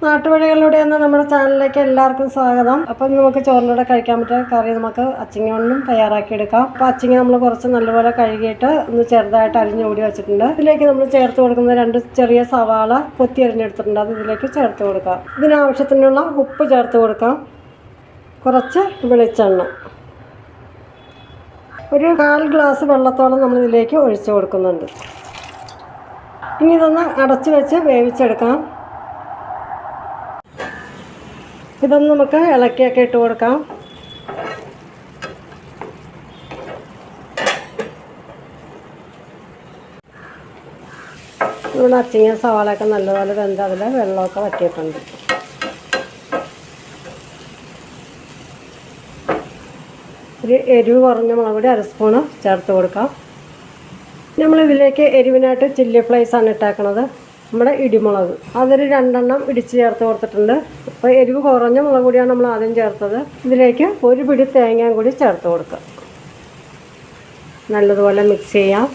നാട്ടുവഴികളിലൂടെ എന്ന നമ്മുടെ ചാനലിലേക്ക് എല്ലാവർക്കും സ്വാഗതം. അപ്പം നമുക്ക് ചോറിലൂടെ കഴിക്കാൻ പറ്റിയ കറി നമുക്ക് അച്ചിങ്ങ കൊണ്ടും തയ്യാറാക്കിയെടുക്കാം. അപ്പോൾ അച്ചിങ്ങ നമ്മൾ കുറച്ച് നല്ലപോലെ കഴുകിയിട്ട് ഒന്ന് ചെറുതായിട്ട് അരിഞ്ഞ് മൂടി വെച്ചിട്ടുണ്ട്. ഇതിലേക്ക് നമ്മൾ ചേർത്ത് കൊടുക്കുന്ന 2 ചെറിയ സവാള കൊത്തി അരിഞ്ഞെടുത്തിട്ടുണ്ട്. അത് ഇതിലേക്ക് ചേർത്ത് കൊടുക്കാം. ഇതിനാവശ്യത്തിനുള്ള ഉപ്പ് ചേർത്ത് കൊടുക്കാം. കുറച്ച് വെളിച്ചെണ്ണ, ഒരു 1/4 ഗ്ലാസ് വെള്ളത്തോളം നമ്മൾ ഇതിലേക്ക് ഒഴിച്ചു കൊടുക്കുന്നുണ്ട്. ഇനി ഇതൊന്ന് അടച്ചു വെച്ച് വേവിച്ചെടുക്കാം. ഇതൊന്ന് നമുക്ക് ഇളക്കിയൊക്കെ ഇട്ട് കൊടുക്കാം. ഇവിടെ അച്ചിങ്ങ സവാളയൊക്കെ നല്ലപോലെ വെന്ത് അതിൽ വെള്ളമൊക്കെ വറ്റിയിട്ടുണ്ട്. ഒരു എരിവ് കുറഞ്ഞ മുളക് പൊടി 1 സ്പൂണ് ചേർത്ത് കൊടുക്കാം. നമ്മളിതിലേക്ക് എരിവിനായിട്ട് ചില്ലി ഫ്ലേക്സ് ആണ് ഇട്ടേക്കണത്. നമ്മുടെ ഇടിമുളക് അതൊരു 2 എണ്ണം ഇടിച്ച് ചേർത്ത് കൊടുത്തിട്ടുണ്ട്. അപ്പോൾ എരിവ് കുറഞ്ഞ മുളക് പൊടിയാണ് നമ്മൾ ആദ്യം ചേർത്തത്. ഇതിലേക്ക് ഒരു പിടി തേങ്ങയും കൂടി ചേർത്ത് കൊടുക്കുക. നല്ലതുപോലെ മിക്സ് ചെയ്യാം.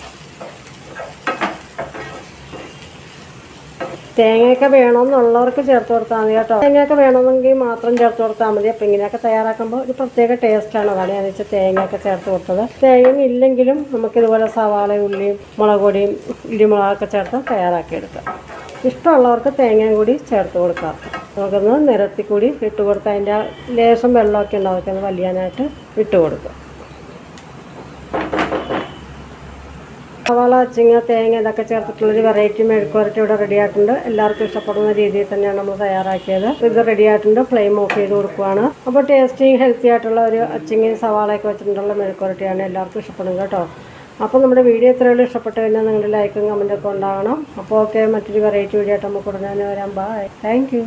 തേങ്ങയൊക്കെ വേണമെന്നുള്ളവർക്ക് ചേർത്ത് കൊടുത്താൽ മതി കേട്ടോ. തേങ്ങയൊക്കെ വേണമെന്നെങ്കിൽ മാത്രം ചേർത്ത് കൊടുത്താൽ മതി. അപ്പോൾ ഇങ്ങനെയൊക്കെ തയ്യാറാക്കുമ്പോൾ ഒരു പ്രത്യേക ടേസ്റ്റാണ്. അതാണ് ഞാൻ വെച്ചാൽ തേങ്ങയൊക്കെ ചേർത്ത് കൊടുത്തത്. തേങ്ങ ഇല്ലെങ്കിലും നമുക്കിതുപോലെ സവാളയും ഉള്ളിയും മുളക് പൊടിയും ഇടിമുളകൊക്കെ ചേർത്ത് തയ്യാറാക്കിയെടുക്കാം. ഇഷ്ടമുള്ളവർക്ക് തേങ്ങയും കൂടി ചേർത്ത് കൊടുക്കാം. നമുക്കൊന്ന് നിരത്തി കൂടി ഇട്ട് കൊടുത്ത് അതിൻ്റെ ലേശം വെള്ളമൊക്കെ ഉണ്ട്, അതൊക്കെ ഒന്ന് വലിയാനായിട്ട് ഇട്ട് കൊടുക്കുക. സവാള, അച്ചിങ്ങ, തേങ്ങ ഇതൊക്കെ ചേർത്തിട്ടുള്ളൊരു വെറൈറ്റി മെഴുക്കുവരട്ടി ഇവിടെ റെഡി ആയിട്ടുണ്ട്. എല്ലാവർക്കും ഇഷ്ടപ്പെടുന്ന രീതിയിൽ തന്നെയാണ് നമ്മൾ തയ്യാറാക്കിയത്. ഇത് റെഡി ആയിട്ടുണ്ട്. ഫ്ലെയിം ഓഫ് ചെയ്ത് കൊടുക്കുകയാണ്. അപ്പോൾ ടേസ്റ്റി ഹെൽത്തി ആയിട്ടുള്ള ഒരു അച്ചിങ്ങയും സവാളയൊക്കെ വെച്ചിട്ടുള്ള മെഴുക്കുവരട്ടിയാണ്. എല്ലാവർക്കും ഇഷ്ടപ്പെടും കേട്ടോ. അപ്പോൾ നമ്മുടെ വീഡിയോ ഇത്രയും ഇഷ്ടപ്പെട്ട് കഴിഞ്ഞാൽ നിങ്ങളുടെ ലൈക്കും കമൻറ്റൊക്കെ ഉണ്ടാകണം. അപ്പോൾ ഓക്കെ, മറ്റൊരു വെറൈറ്റി വീഡിയോ ആയിട്ട് നമുക്ക് ഉടനെ വരാം. Bye, thank U.